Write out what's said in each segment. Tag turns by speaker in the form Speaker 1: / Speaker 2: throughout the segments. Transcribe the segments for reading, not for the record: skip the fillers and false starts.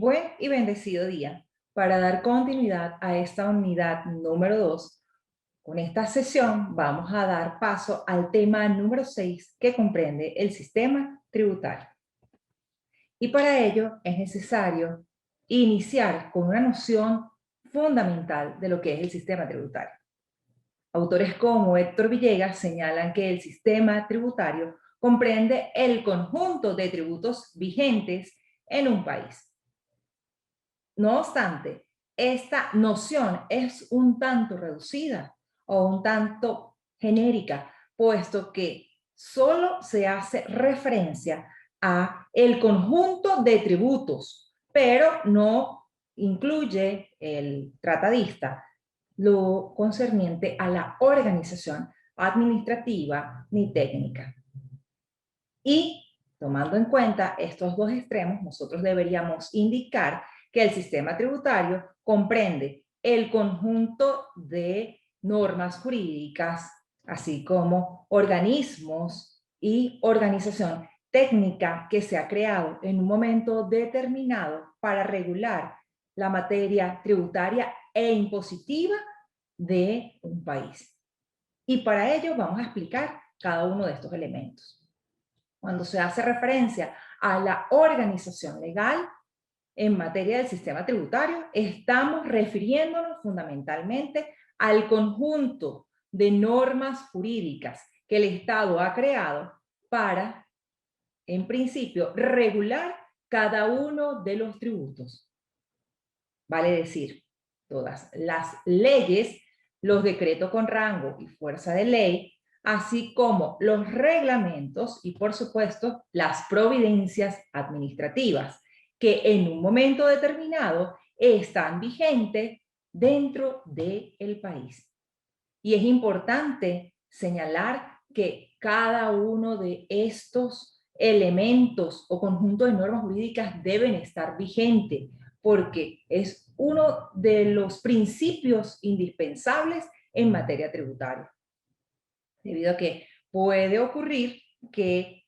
Speaker 1: Buen y bendecido día. Para dar continuidad a esta unidad número 2, con esta sesión vamos a dar paso al tema número 6 que comprende el sistema tributario. Y para ello es necesario iniciar con una noción fundamental de lo que es el sistema tributario. Autores como Héctor Villegas señalan que el sistema tributario comprende el conjunto de tributos vigentes en un país. No obstante, esta noción es un tanto reducida o un tanto genérica, puesto que solo se hace referencia a el conjunto de tributos, pero no incluye el tratadista lo concerniente a la organización administrativa ni técnica. Y tomando en cuenta estos dos extremos, nosotros deberíamos indicar que el sistema tributario comprende el conjunto de normas jurídicas, así como organismos y organización técnica que se ha creado en un momento determinado para regular la materia tributaria e impositiva de un país. Y para ello vamos a explicar cada uno de estos elementos. Cuando se hace referencia a la organización legal en materia del sistema tributario, estamos refiriéndonos fundamentalmente al conjunto de normas jurídicas que el Estado ha creado para, en principio, regular cada uno de los tributos. Vale decir, todas las leyes, los decretos con rango y fuerza de ley, así como los reglamentos y, por supuesto, las providencias administrativas, que en un momento determinado están vigentes dentro del país. Y es importante señalar que cada uno de estos elementos o conjuntos de normas jurídicas deben estar vigentes, porque es uno de los principios indispensables en materia tributaria. Debido a que puede ocurrir que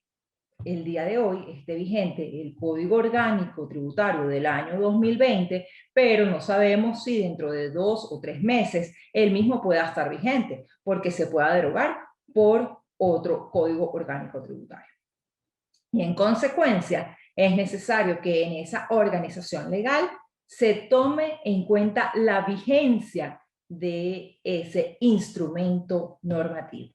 Speaker 1: el día de hoy esté vigente el Código Orgánico Tributario del año 2020, pero no sabemos si dentro de 2 o 3 meses el mismo pueda estar vigente, porque se pueda derogar por otro Código Orgánico Tributario. Y en consecuencia, es necesario que en esa organización legal se tome en cuenta la vigencia de ese instrumento normativo.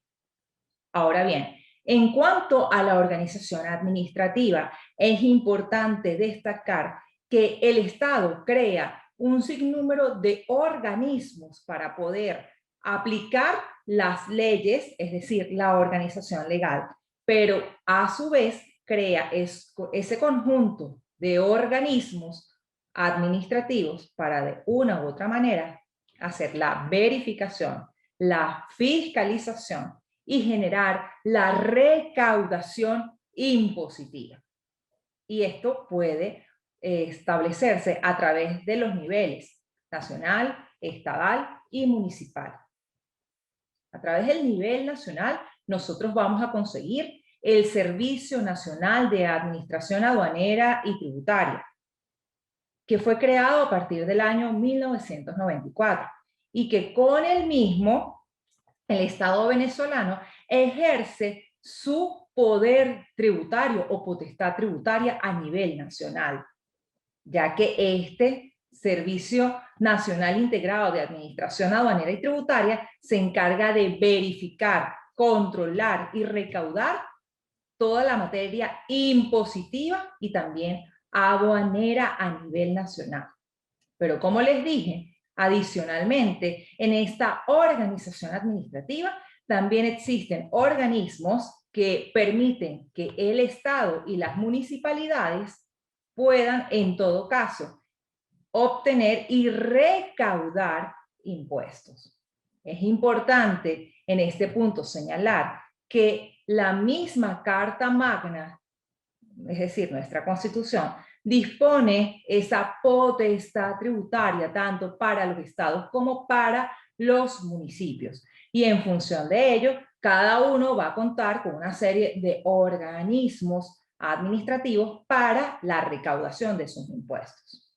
Speaker 1: Ahora bien, en cuanto a la organización administrativa, es importante destacar que el Estado crea un sinnúmero de organismos para poder aplicar las leyes, es decir, la organización legal, pero a su vez crea ese conjunto de organismos administrativos para de una u otra manera hacer la verificación, la fiscalización y generar la recaudación impositiva. Y esto puede establecerse a través de los niveles nacional, estatal y municipal. A través del nivel nacional, nosotros vamos a conseguir el Servicio Nacional de Administración Aduanera y Tributaria, que fue creado a partir del año 1994 y que con el mismo el Estado venezolano ejerce su poder tributario o potestad tributaria a nivel nacional, ya que este Servicio Nacional Integrado de Administración Aduanera y Tributaria se encarga de verificar, controlar y recaudar toda la materia impositiva y también aduanera a nivel nacional. Pero como les dije, adicionalmente, en esta organización administrativa también existen organismos que permiten que el Estado y las municipalidades puedan, en todo caso, obtener y recaudar impuestos. Es importante en este punto señalar que la misma Carta Magna, es decir, nuestra Constitución, dispone esa potestad tributaria tanto para los estados como para los municipios. Y en función de ello, cada uno va a contar con una serie de organismos administrativos para la recaudación de sus impuestos.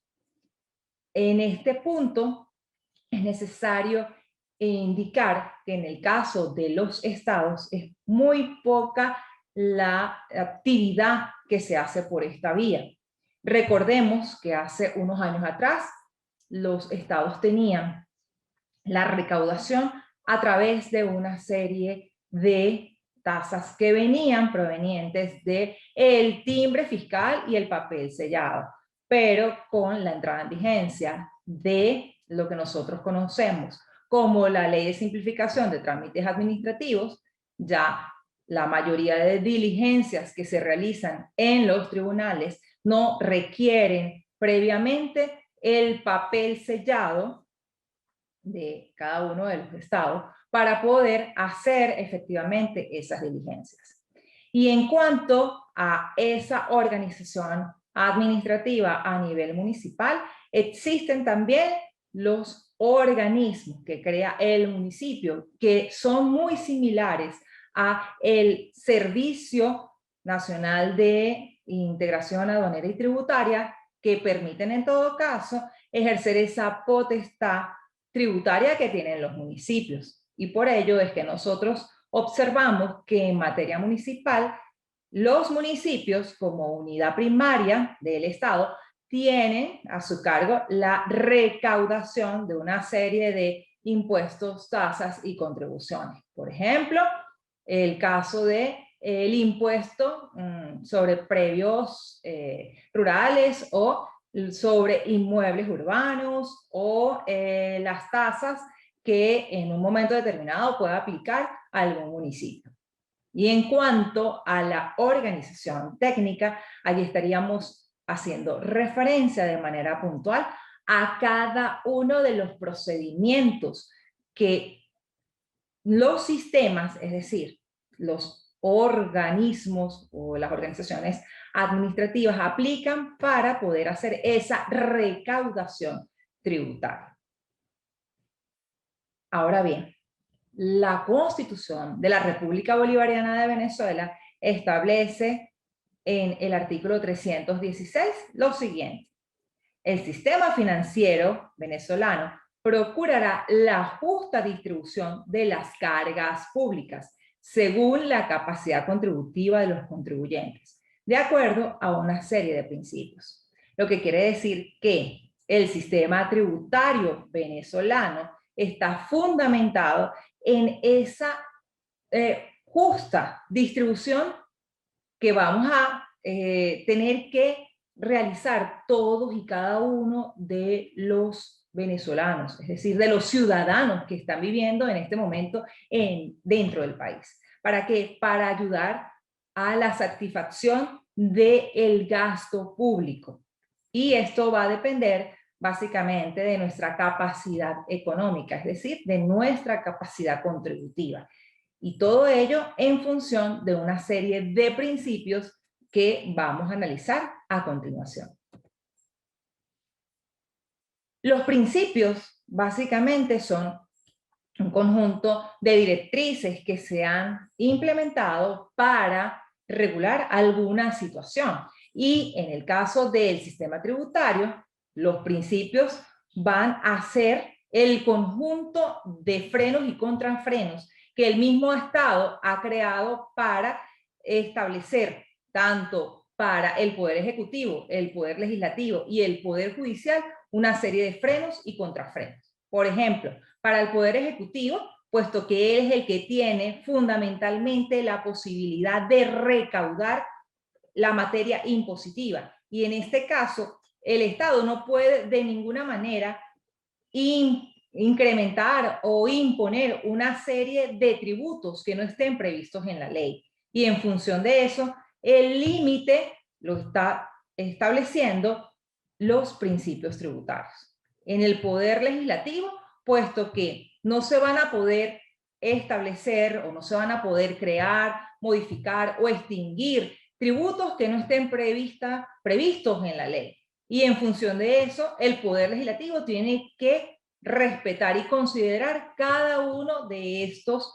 Speaker 1: En este punto es necesario indicar que en el caso de los estados es muy poca la actividad que se hace por esta vía. Recordemos que hace unos años atrás los estados tenían la recaudación a través de una serie de tasas que venían provenientes de el timbre fiscal y el papel sellado, pero con la entrada en vigencia de lo que nosotros conocemos como la Ley de Simplificación de Trámites Administrativos, ya la mayoría de diligencias que se realizan en los tribunales no requieren previamente el papel sellado de cada uno de los estados para poder hacer efectivamente esas diligencias. Y en cuanto a esa organización administrativa a nivel municipal, existen también los organismos que crea el municipio, que son muy similares a el Servicio Nacional de Integración Aduanera y Tributaria, que permiten en todo caso ejercer esa potestad tributaria que tienen los municipios. Y por ello es que nosotros observamos que en materia municipal, los municipios como unidad primaria del Estado tienen a su cargo la recaudación de una serie de impuestos, tasas y contribuciones. Por ejemplo, el caso de el impuesto sobre predios rurales o sobre inmuebles urbanos o las tasas que en un momento determinado pueda aplicar a algún municipio. Y en cuanto a la organización técnica, allí estaríamos haciendo referencia de manera puntual a cada uno de los procedimientos que los sistemas, es decir, los organismos o las organizaciones administrativas aplican para poder hacer esa recaudación tributaria. Ahora bien, la Constitución de la República Bolivariana de Venezuela establece en el artículo 316 lo siguiente: el sistema financiero venezolano procurará la justa distribución de las cargas públicas según la capacidad contributiva de los contribuyentes, de acuerdo a una serie de principios. Lo que quiere decir que el sistema tributario venezolano está fundamentado en esa justa distribución que vamos a tener que realizar todos y cada uno de los venezolanos, es decir, de los ciudadanos que están viviendo en este momento dentro del país. ¿Para qué? Para ayudar a la satisfacción del gasto público. Y esto va a depender básicamente de nuestra capacidad económica, es decir, de nuestra capacidad contributiva. Y todo ello en función de una serie de principios que vamos a analizar a continuación. Los principios básicamente son un conjunto de directrices que se han implementado para regular alguna situación. Y en el caso del sistema tributario, los principios van a ser el conjunto de frenos y contrafrenos que el mismo Estado ha creado para establecer tanto para el Poder Ejecutivo, el Poder Legislativo y el Poder Judicial una serie de frenos y contrafrenos. Por ejemplo, para el Poder Ejecutivo, puesto que él es el que tiene fundamentalmente la posibilidad de recaudar la materia impositiva. Y en este caso, el Estado no puede de ninguna manera incrementar o imponer una serie de tributos que no estén previstos en la ley. Y en función de eso, el límite lo está estableciendo los principios tributarios. En el Poder Legislativo, puesto que no se van a poder establecer o no se van a poder crear, modificar o extinguir tributos que no estén previstos en la ley. Y en función de eso, el Poder Legislativo tiene que respetar y considerar cada uno de estos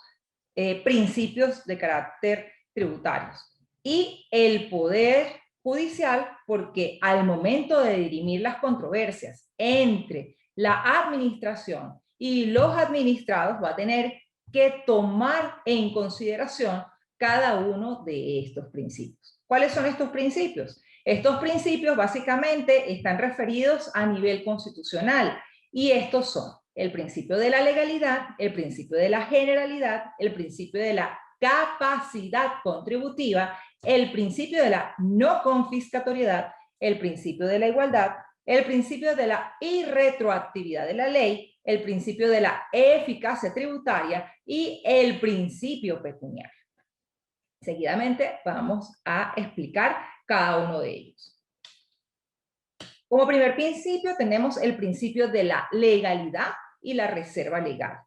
Speaker 1: principios de carácter tributarios. Y el Poder judicial porque al momento de dirimir las controversias entre la administración y los administrados va a tener que tomar en consideración cada uno de estos principios. ¿Cuáles son estos principios? Estos principios básicamente están referidos a nivel constitucional y estos son el principio de la legalidad, el principio de la generalidad, el principio de la capacidad contributiva, el principio de la no confiscatoriedad, el principio de la igualdad, el principio de la irretroactividad de la ley, el principio de la eficacia tributaria y el principio pecuniario. Seguidamente vamos a explicar cada uno de ellos. Como primer principio tenemos el principio de la legalidad y la reserva legal.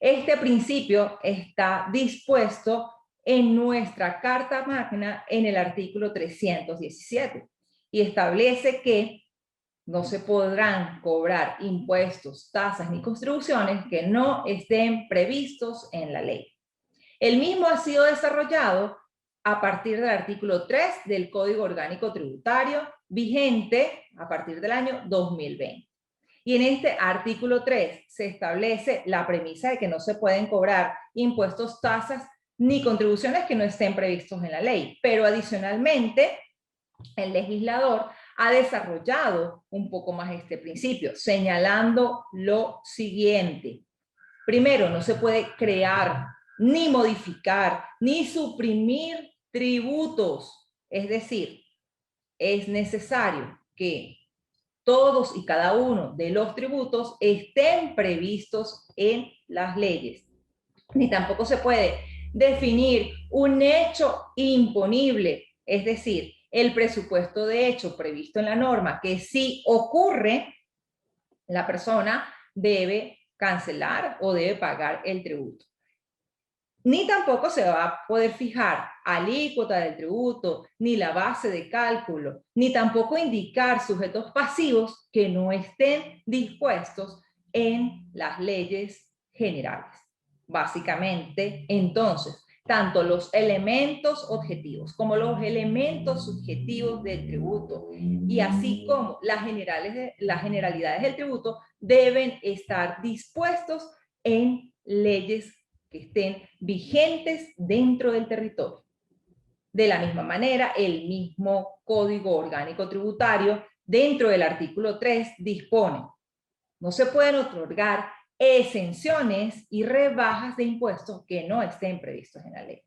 Speaker 1: Este principio está dispuesto en nuestra Carta Magna en el artículo 317 y establece que no se podrán cobrar impuestos, tasas ni contribuciones que no estén previstos en la ley. El mismo ha sido desarrollado a partir del artículo 3 del Código Orgánico Tributario, vigente a partir del año 2020. Y en este artículo 3 se establece la premisa de que no se pueden cobrar impuestos, tasas ni contribuciones que no estén previstos en la ley. Pero adicionalmente, el legislador ha desarrollado un poco más este principio, señalando lo siguiente. Primero, no se puede crear, ni modificar, ni suprimir tributos. Es decir, es necesario que todos y cada uno de los tributos estén previstos en las leyes. Ni tampoco se puede definir un hecho imponible, es decir, el presupuesto de hecho previsto en la norma, que si ocurre, la persona debe cancelar o debe pagar el tributo. Ni tampoco se va a poder fijar alícuota del tributo, ni la base de cálculo, ni tampoco indicar sujetos pasivos que no estén dispuestos en las leyes generales. Básicamente, entonces, tanto los elementos objetivos como los elementos subjetivos del tributo y así como las generalidades del tributo deben estar dispuestos en leyes que estén vigentes dentro del territorio. De la misma manera, el mismo Código Orgánico Tributario, dentro del artículo 3, dispone: no se pueden otorgar exenciones y rebajas de impuestos que no estén previstos en la ley.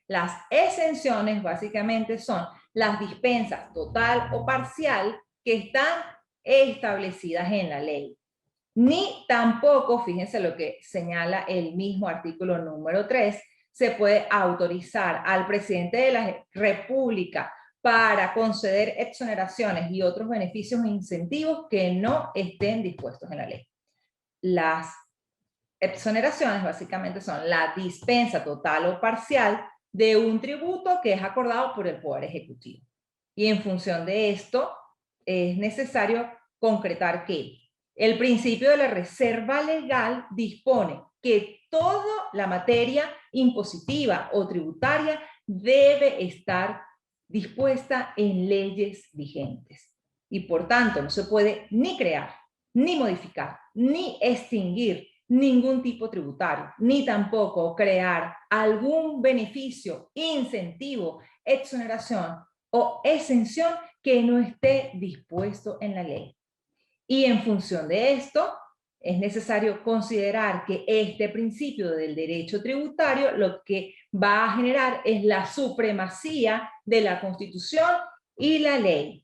Speaker 1: Las exenciones básicamente son las dispensas total o parcial que están establecidas en la ley. Ni tampoco, fíjense lo que señala el mismo artículo número 3, se puede autorizar al presidente de la República para conceder exoneraciones y otros beneficios e incentivos que no estén dispuestos en la ley. Las exoneraciones básicamente son la dispensa total o parcial de un tributo que es acordado por el Poder Ejecutivo. Y en función de esto, es necesario concretar que el principio de la reserva legal dispone que toda la materia impositiva o tributaria debe estar dispuesta en leyes vigentes. Y por tanto, no se puede ni crear, ni modificar, ni extinguir ningún tipo tributario, ni tampoco crear algún beneficio, incentivo, exoneración o exención que no esté dispuesto en la ley. Y en función de esto, es necesario considerar que este principio del derecho tributario lo que va a generar es la supremacía de la Constitución y la ley.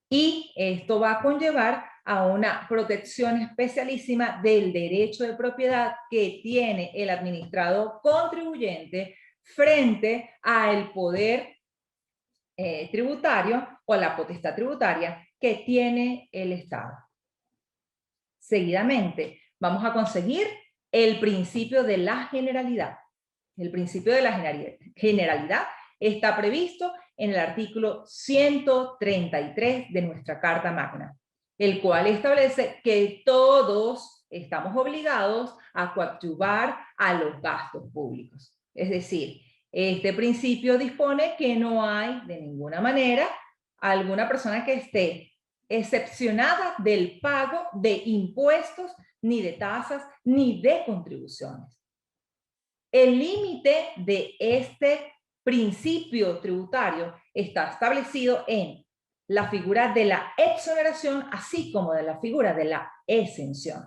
Speaker 1: Y esto va a conllevar a una protección especialísima del derecho de propiedad que tiene el administrado contribuyente frente al poder tributario o la potestad tributaria que tiene el Estado. Seguidamente, vamos a conseguir el principio de la generalidad. El principio de la generalidad está previsto en el artículo 133 de nuestra Carta Magna, el cual establece que todos estamos obligados a coadyuvar a los gastos públicos. Es decir, este principio dispone que no hay de ninguna manera alguna persona que esté excepcionada del pago de impuestos, ni de tasas, ni de contribuciones. El límite de este principio tributario está establecido en la figura de la exoneración, así como de la figura de la exención.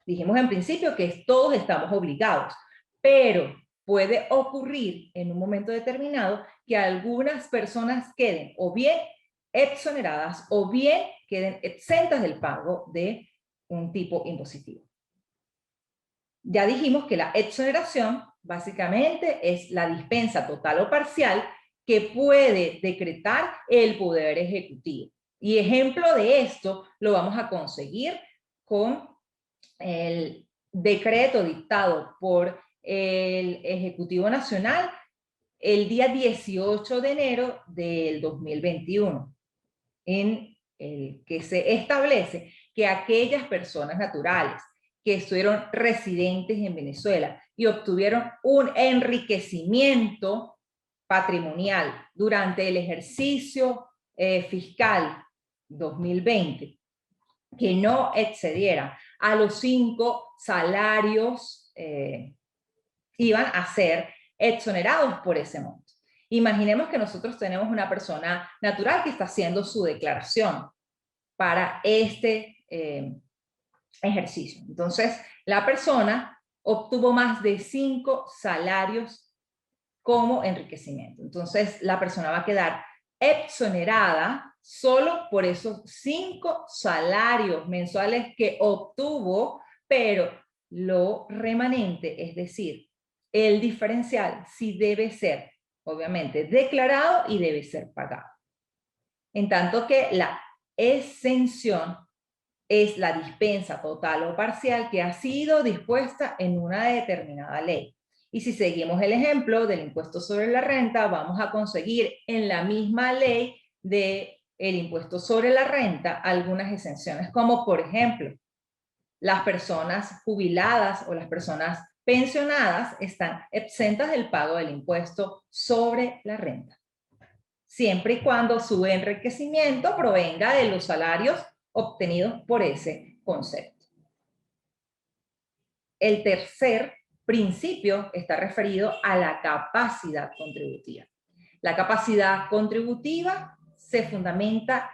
Speaker 1: Dijimos en principio que todos estamos obligados, pero puede ocurrir en un momento determinado que algunas personas queden o bien exoneradas o bien queden exentas del pago de un tipo impositivo. Ya dijimos que la exoneración básicamente es la dispensa total o parcial que puede decretar el Poder Ejecutivo. Y ejemplo de esto lo vamos a conseguir con el decreto dictado por el Ejecutivo Nacional el día 18 de enero del 2021, en el que se establece que aquellas personas naturales que estuvieron residentes en Venezuela y obtuvieron un enriquecimiento patrimonial durante el ejercicio fiscal 2020, que no excediera a los 5 salarios, iban a ser exonerados por ese monto. Imaginemos que nosotros tenemos una persona natural que está haciendo su declaración para este ejercicio. Entonces, la persona obtuvo más de 5 salarios como enriquecimiento. Entonces, la persona va a quedar exonerada solo por esos 5 salarios mensuales que obtuvo, pero lo remanente, es decir, el diferencial, sí debe ser, obviamente, declarado y debe ser pagado. En tanto que la exención es la dispensa total o parcial que ha sido dispuesta en una determinada ley. Y si seguimos el ejemplo del impuesto sobre la renta, vamos a conseguir en la misma ley del impuesto sobre la renta algunas exenciones, como por ejemplo, las personas jubiladas o las personas pensionadas están exentas del pago del impuesto sobre la renta, siempre y cuando su enriquecimiento provenga de los salarios obtenidos por ese concepto. El tercer principio está referido a la capacidad contributiva. La capacidad contributiva se fundamenta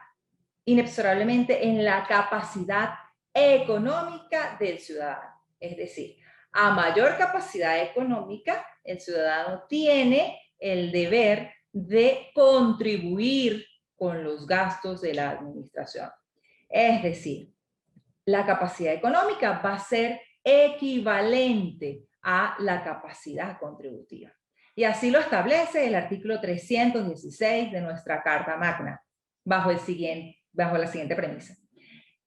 Speaker 1: inexorablemente en la capacidad económica del ciudadano. Es decir, a mayor capacidad económica, el ciudadano tiene el deber de contribuir con los gastos de la administración. Es decir, la capacidad económica va a ser equivalente a la capacidad contributiva. Y así lo establece el artículo 316 de nuestra Carta Magna, bajo la siguiente premisa.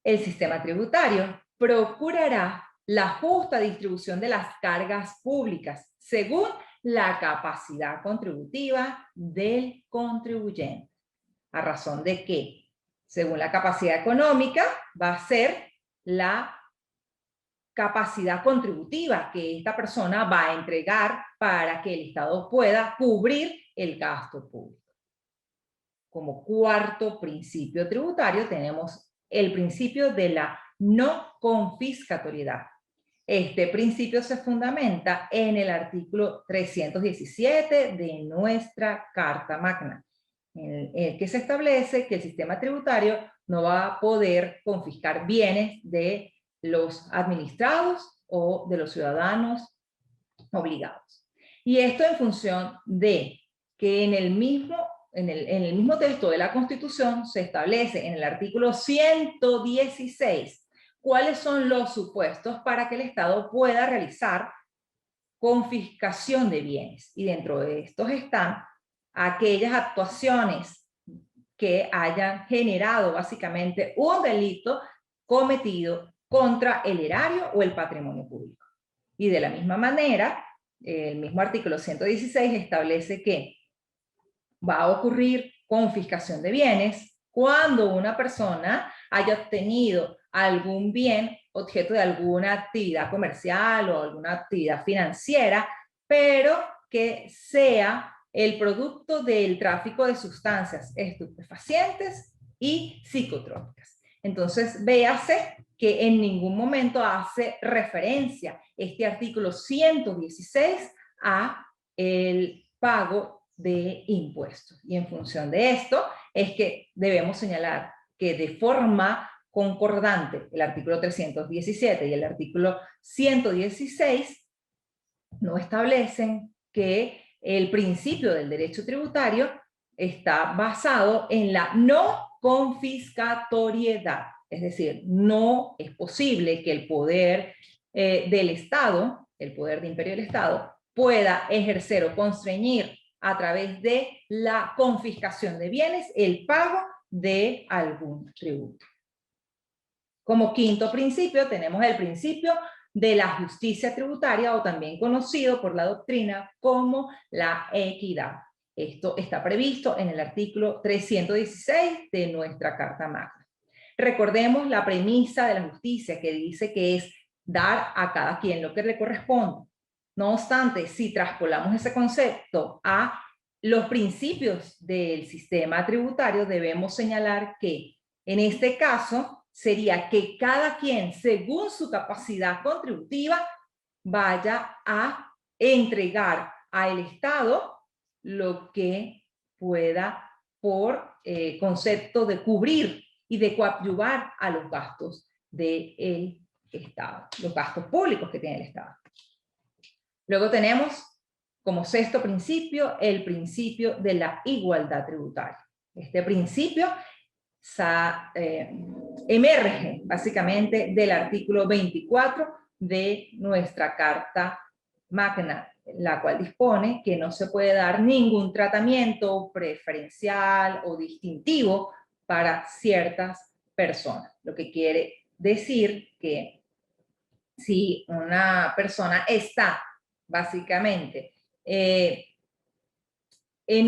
Speaker 1: El sistema tributario procurará la justa distribución de las cargas públicas según la capacidad contributiva del contribuyente. ¿A razón de qué? Según la capacidad económica, va a ser la capacidad contributiva que esta persona va a entregar para que el Estado pueda cubrir el gasto público. Como cuarto principio tributario tenemos el principio de la no confiscatoriedad. Este principio se fundamenta en el artículo 317 de nuestra Carta Magna, en el que se establece que el sistema tributario no va a poder confiscar bienes de los administrados o de los ciudadanos obligados. Y esto en función de que en el mismo texto de la Constitución se establece en el artículo 116 cuáles son los supuestos para que el Estado pueda realizar confiscación de bienes. Y dentro de estos están aquellas actuaciones que hayan generado básicamente un delito cometido contra el erario o el patrimonio público. Y de la misma manera, el mismo artículo 116 establece que va a ocurrir confiscación de bienes cuando una persona haya obtenido algún bien objeto de alguna actividad comercial o alguna actividad financiera, pero que sea el producto del tráfico de sustancias estupefacientes y psicotrópicas. Entonces, véase que en ningún momento hace referencia este artículo 116 a el pago de impuestos. Y en función de esto es que debemos señalar que de forma concordante el artículo 317 y el artículo 116 no establecen que el principio del derecho tributario está basado en la no confiscatoriedad. Es decir, no es posible que el poder del Estado, el poder de imperio del Estado, pueda ejercer o constreñir a través de la confiscación de bienes el pago de algún tributo. Como quinto principio tenemos el principio de la justicia tributaria, o también conocido por la doctrina como la equidad. Esto está previsto en el artículo 316 de nuestra Carta Magna. Recordemos la premisa de la justicia, que dice que es dar a cada quien lo que le corresponde. No obstante, si traspolamos ese concepto a los principios del sistema tributario, debemos señalar que en este caso sería que cada quien, según su capacidad contributiva, vaya a entregar al Estado lo que pueda por concepto de cubrir y de coadyuvar a los gastos del Estado, los gastos públicos que tiene el Estado. Luego tenemos como sexto principio el principio de la igualdad tributaria. Este principio emerge básicamente del artículo 24 de nuestra Carta Magna, la cual dispone que no se puede dar ningún tratamiento preferencial o distintivo para ciertas personas. Lo que quiere decir que si una persona está básicamente en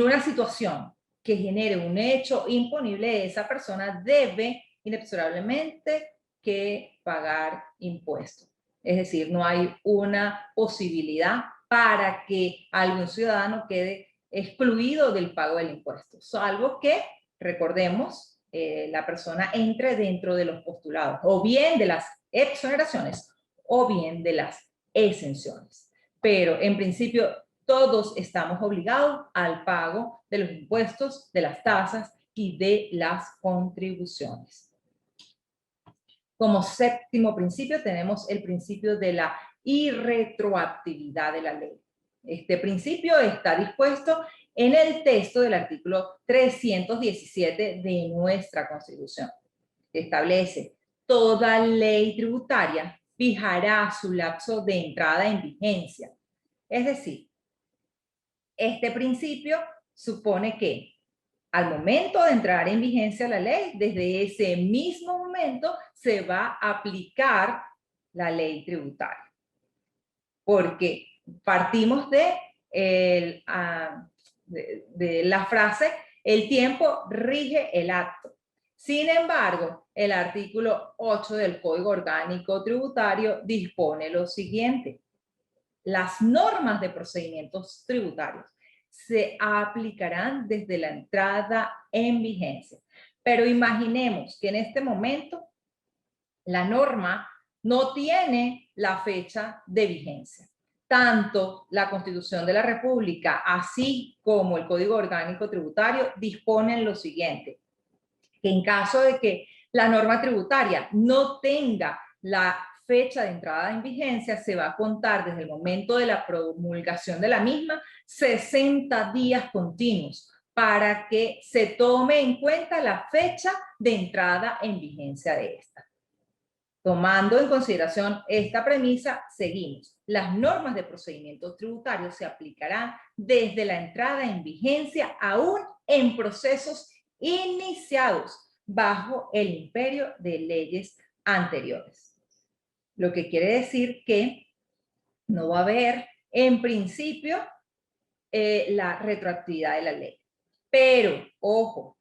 Speaker 1: una situación que genere un hecho imponible, esa persona debe inexorablemente que pagar impuestos. Es decir, no hay una posibilidad para que algún ciudadano quede excluido del pago del impuesto, salvo que, recordemos, la persona entre dentro de los postulados, o bien de las exoneraciones, o bien de las exenciones. Pero en principio todos estamos obligados al pago de los impuestos, de las tasas y de las contribuciones. Como séptimo principio tenemos el principio de la irretroactividad de la ley. Este principio está dispuesto en el texto del artículo 317 de nuestra Constitución. Establece: toda ley tributaria fijará su lapso de entrada en vigencia. Es decir, este principio supone que al momento de entrar en vigencia la ley, desde ese mismo momento se va a aplicar la ley tributaria. Porque partimos de la frase, el tiempo rige el acto. Sin embargo, el artículo 8 del Código Orgánico Tributario dispone lo siguiente: las normas de procedimientos tributarios se aplicarán desde la entrada en vigencia. Pero imaginemos que en este momento la norma no tiene la fecha de vigencia. Tanto la Constitución de la República, así como el Código Orgánico Tributario, disponen lo siguiente: que en caso de que la norma tributaria no tenga la fecha de entrada en vigencia, se va a contar desde el momento de la promulgación de la misma 60 días continuos para que se tome en cuenta la fecha de entrada en vigencia de esta. Tomando en consideración esta premisa, seguimos. Las normas de procedimientos tributarios se aplicarán desde la entrada en vigencia, aún en procesos iniciados bajo el imperio de leyes anteriores. Lo que quiere decir que no va a haber, en principio, la retroactividad de la ley. Pero, ojo,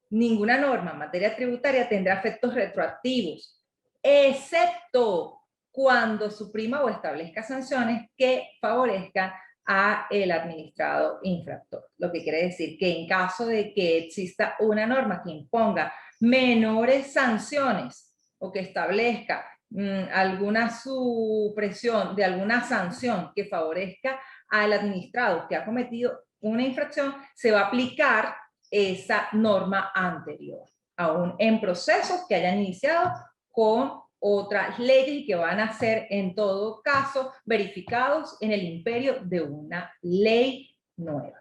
Speaker 1: ninguna norma en materia tributaria tendrá efectos retroactivos, excepto cuando suprima o establezca sanciones que favorezcan a el administrado infractor. Lo que quiere decir que en caso de que exista una norma que imponga menores sanciones o que establezca alguna supresión de alguna sanción que favorezca al administrado que ha cometido una infracción, se va a aplicar esa norma anterior, aún en procesos que hayan iniciado con otras leyes y que van a ser en todo caso verificados en el imperio de una ley nueva.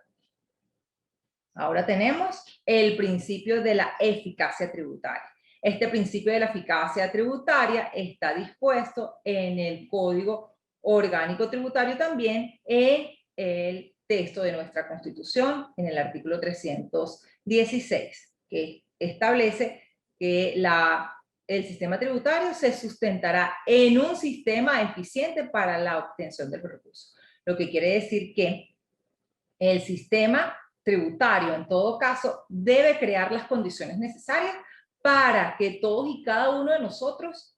Speaker 1: Ahora tenemos el principio de la eficacia tributaria. Este principio de la eficacia tributaria está dispuesto en el Código Orgánico Tributario también en el texto de nuestra Constitución, en el artículo 316, que establece que el sistema tributario se sustentará en un sistema eficiente para la obtención del recurso. Lo que quiere decir que el sistema tributario, en todo caso, debe crear las condiciones necesarias para que todos y cada uno de nosotros,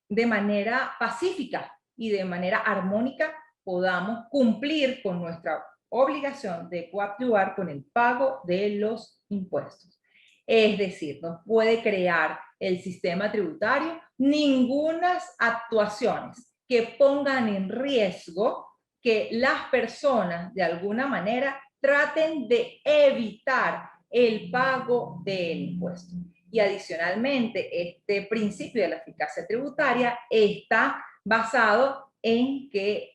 Speaker 1: de manera pacífica y de manera armónica, podamos cumplir con nuestra obligación de coadyuvar con el pago de los impuestos. Es decir, no puede crear el sistema tributario ninguna actuaciones que pongan en riesgo que las personas de alguna manera traten de evitar el pago del impuesto. Y adicionalmente, este principio de la eficacia tributaria está basado en que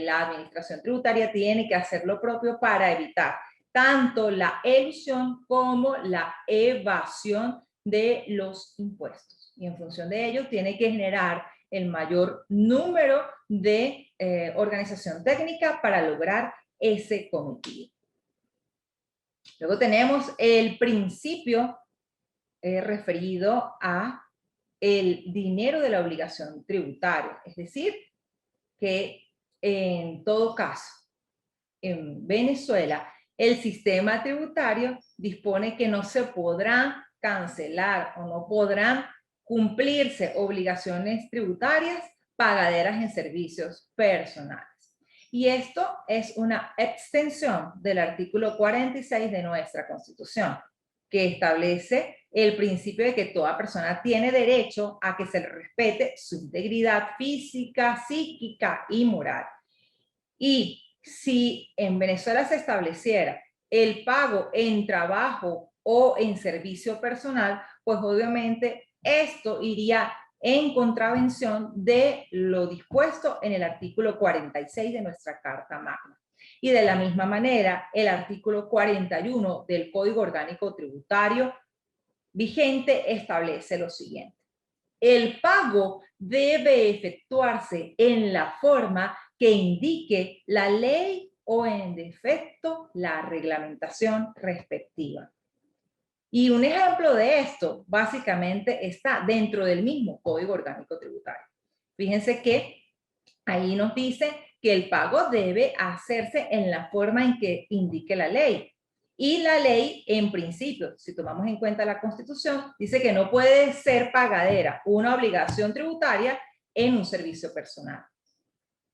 Speaker 1: la administración tributaria tiene que hacer lo propio para evitar tanto la elusión como la evasión de los impuestos. Y en función de ello, tiene que generar el mayor número de organización técnica para lograr ese cometido. Luego tenemos el principio referido a el dinero de la obligación tributaria, es decir, que en todo caso, en Venezuela, el sistema tributario dispone que no se podrán cancelar o no podrán cumplirse obligaciones tributarias pagaderas en servicios personales. Y esto es una extensión del artículo 46 de nuestra Constitución, que establece el principio de que toda persona tiene derecho a que se le respete su integridad física, psíquica y moral. Y si en Venezuela se estableciera el pago en trabajo o en servicio personal, pues obviamente esto iría en contravención de lo dispuesto en el artículo 46 de nuestra Carta Magna. Y de la misma manera, el artículo 41 del Código Orgánico Tributario vigente establece lo siguiente: el pago debe efectuarse en la forma que indique la ley o en defecto la reglamentación respectiva. Y un ejemplo de esto básicamente está dentro del mismo Código Orgánico Tributario. Fíjense que ahí nos dice que el pago debe hacerse en la forma en que indique la ley. Y la ley, en principio, si tomamos en cuenta la Constitución, dice que no puede ser pagadera una obligación tributaria en un servicio personal.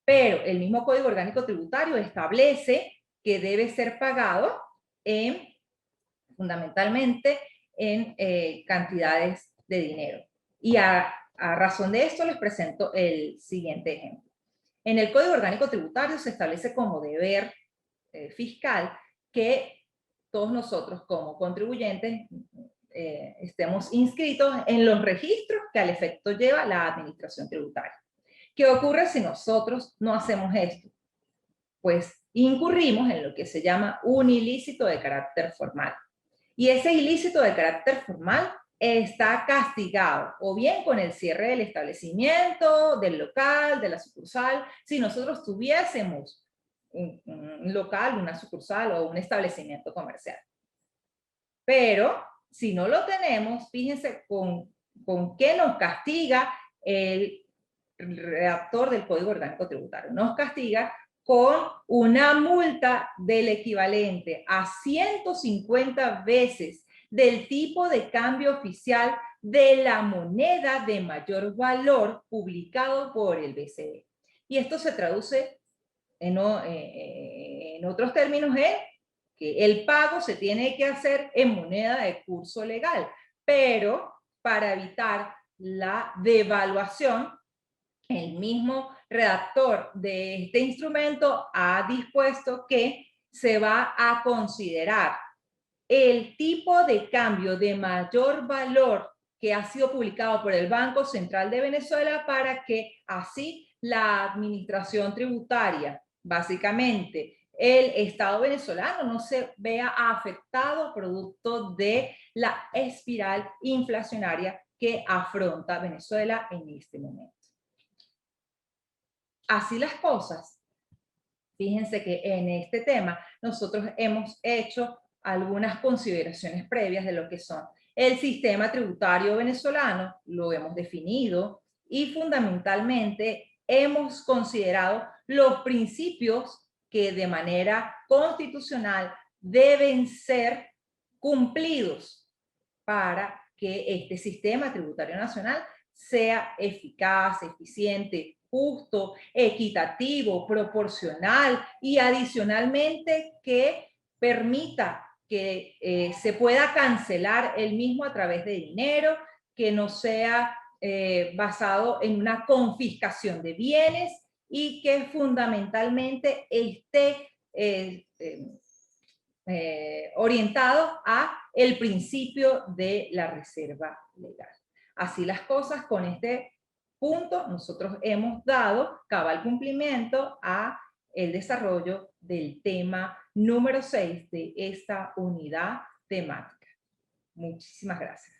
Speaker 1: Pero el mismo Código Orgánico Tributario establece que debe ser pagado fundamentalmente en cantidades de dinero. Y a razón de esto les presento el siguiente ejemplo. En el Código Orgánico Tributario se establece como deber fiscal que todos nosotros como contribuyentes estemos inscritos en los registros que al efecto lleva la administración tributaria. ¿Qué ocurre si nosotros no hacemos esto? Pues incurrimos en lo que se llama un ilícito de carácter formal. Y ese ilícito de carácter formal está castigado o bien con el cierre del establecimiento, del local, de la sucursal. Si nosotros tuviésemos un local, una sucursal o un establecimiento comercial. Pero si no lo tenemos, fíjense con qué nos castiga el redactor del Código Orgánico Tributario. Nos castiga con una multa del equivalente a 150 veces del tipo de cambio oficial de la moneda de mayor valor publicado por el BCE. Y esto se traduce en otros términos es que el pago se tiene que hacer en moneda de curso legal, pero para evitar la devaluación, el mismo redactor de este instrumento ha dispuesto que se va a considerar el tipo de cambio de mayor valor que ha sido publicado por el Banco Central de Venezuela para que así la administración tributaria, básicamente el Estado venezolano, no se vea afectado producto de la espiral inflacionaria que afronta Venezuela en este momento. Así las cosas, fíjense que en este tema nosotros hemos hecho algunas consideraciones previas de lo que son el sistema tributario venezolano, lo hemos definido y fundamentalmente hemos considerado los principios que de manera constitucional deben ser cumplidos para que este sistema tributario nacional sea eficaz, eficiente, justo, equitativo, proporcional y adicionalmente que permita que se pueda cancelar el mismo a través de dinero, que no sea basado en una confiscación de bienes y que fundamentalmente esté orientado a el principio de la reserva legal. Así las cosas, con este punto nosotros hemos dado cabal cumplimiento a el desarrollo del tema número 6 de esta unidad temática. Muchísimas gracias.